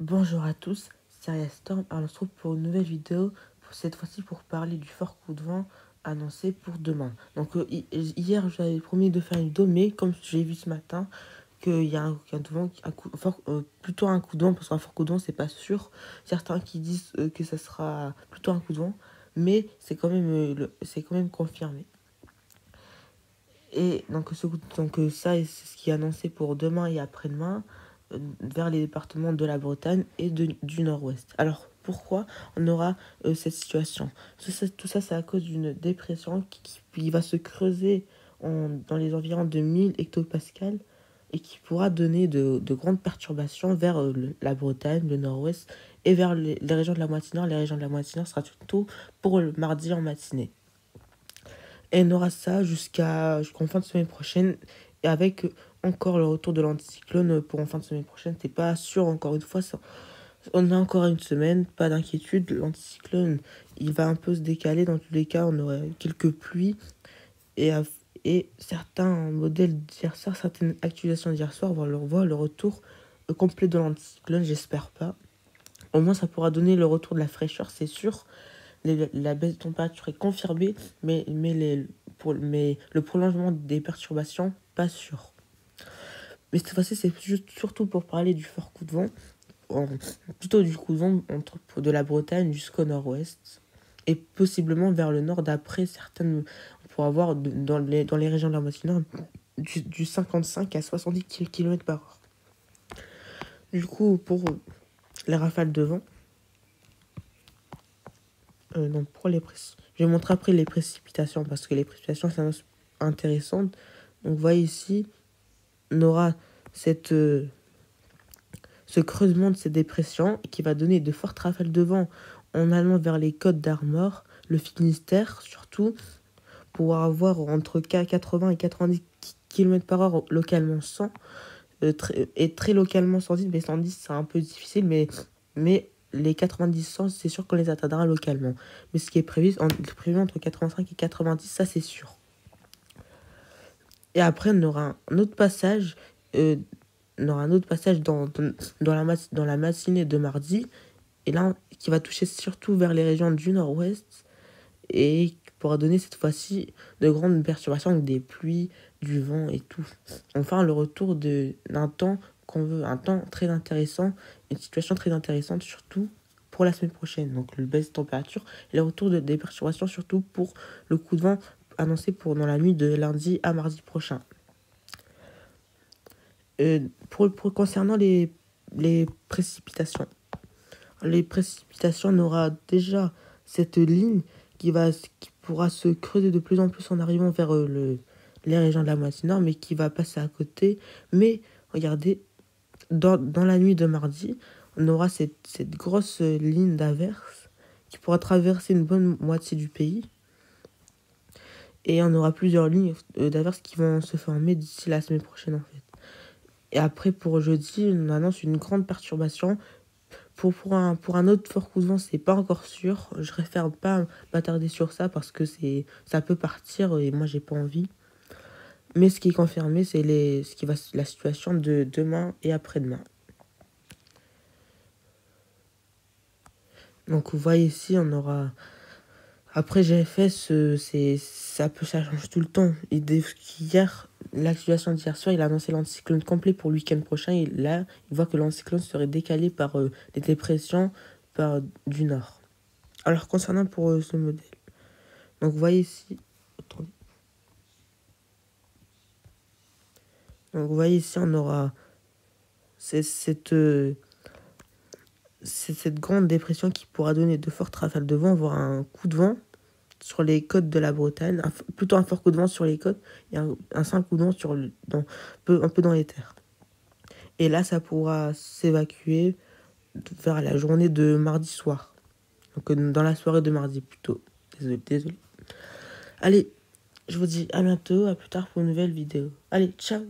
Bonjour à tous, c'est Aria Storm. Alors, on se trouve pour une nouvelle vidéo, cette fois-ci pour parler du fort coup de vent annoncé pour demain. Donc, hier, j'avais promis de faire une vidéo, mais comme j'ai vu ce matin qu'il y a un vent, plutôt un coup de vent, parce qu'un fort coup de vent, c'est pas sûr. Certains qui disent que ça sera plutôt un coup de vent, mais c'est quand même, c'est quand même confirmé. Et donc, ça, c'est ce qui est annoncé pour demain et après-demain, vers les départements de la Bretagne et du Nord-Ouest. Alors, pourquoi on aura cette situation? Tout ça, c'est à cause d'une dépression qui va se creuser dans les environs de 1000 hectopascales et qui pourra donner de grandes perturbations vers la Bretagne, le Nord-Ouest et vers les régions de la moitié nord. Les régions de la moitié nord sera surtout pour le mardi en matinée. Et on aura ça jusqu'en fin de semaine prochaine. Et avec encore le retour de l'anticyclone pour en fin de semaine prochaine. C'est pas sûr, encore une fois. On a encore une semaine, pas d'inquiétude. L'anticyclone, il va un peu se décaler. Dans tous les cas, on aurait quelques pluies. Et certains modèles d'hier soir, certaines actualisations d'hier soir vont voir le retour complet de l'anticyclone. J'espère pas. Au moins, ça pourra donner le retour de la fraîcheur, c'est sûr. La baisse de température est confirmée, mais le prolongement des perturbations, pas sûr. Mais cette fois-ci, c'est surtout pour parler du fort coup de vent, plutôt du coup de vent de la Bretagne jusqu'au nord-ouest, et possiblement vers le nord, d'après certaines, on pourra voir dans les régions de la moitié nord, du 55 à 70 km/h. Du coup, pour les rafales de vent, non, je vais montrer après les précipitations, parce que les précipitations, c'est intéressant. Donc, vous voyez ici, on aura ce creusement de ces dépressions qui va donner de fortes rafales de vent en allant vers les côtes d'Armor, le Finistère surtout, pour avoir entre 80 et 90 km/h localement 100, et très localement 110, mais 110 c'est un peu difficile, mais les 90-100, c'est sûr qu'on les atteindra localement. Mais ce qui est prévu entre 85 et 90, ça c'est sûr. Et après, on aura un autre passage, dans la matinée de mardi, et là, qui va toucher surtout vers les régions du nord-ouest, et qui pourra donner cette fois-ci de grandes perturbations, avec des pluies, du vent et tout. Enfin, le retour d'un temps qu'on veut, un temps très intéressant, une situation très intéressante, surtout pour la semaine prochaine. Donc, le baisse de température et le retour des perturbations, surtout pour le coup de vent annoncé dans la nuit de lundi à mardi prochain. Concernant les précipitations. Les précipitations, on aura déjà cette ligne qui pourra se creuser de plus en plus en arrivant vers les régions de la moitié nord, mais qui va passer à côté. Mais regardez, dans la nuit de mardi, on aura cette grosse ligne d'averse qui pourra traverser une bonne moitié du pays. Et on aura plusieurs lignes d'averse qui vont se former d'ici la semaine prochaine, en fait. Et après, pour jeudi, on annonce une grande perturbation. Pour un autre fort coup de vent, c'est pas encore sûr. Je préfère pas m'attarder sur ça parce que ça peut partir et moi, j'ai pas envie. Mais ce qui est confirmé, c'est la situation de demain et après-demain. Donc, vous voyez ici, on aura... Après GFS, ça change tout le temps. Hier, la situation d'hier soir, il a annoncé l'anticyclone complet pour le week-end prochain. Et là, il voit que l'anticyclone serait décalé par les dépressions du nord. Alors, concernant pour ce modèle. Donc, vous voyez ici... Attendez. Donc, vous voyez ici, on aura cette grande dépression qui pourra donner de fortes rafales de vent, voire un coup de vent sur les côtes de la Bretagne, plutôt un fort coup de vent sur les côtes et un simple coup de vent un peu dans les terres. Et là, ça pourra s'évacuer vers la journée de mardi soir. Donc dans la soirée de mardi plutôt. Désolé. Allez, je vous dis à bientôt, à plus tard pour une nouvelle vidéo. Allez, ciao!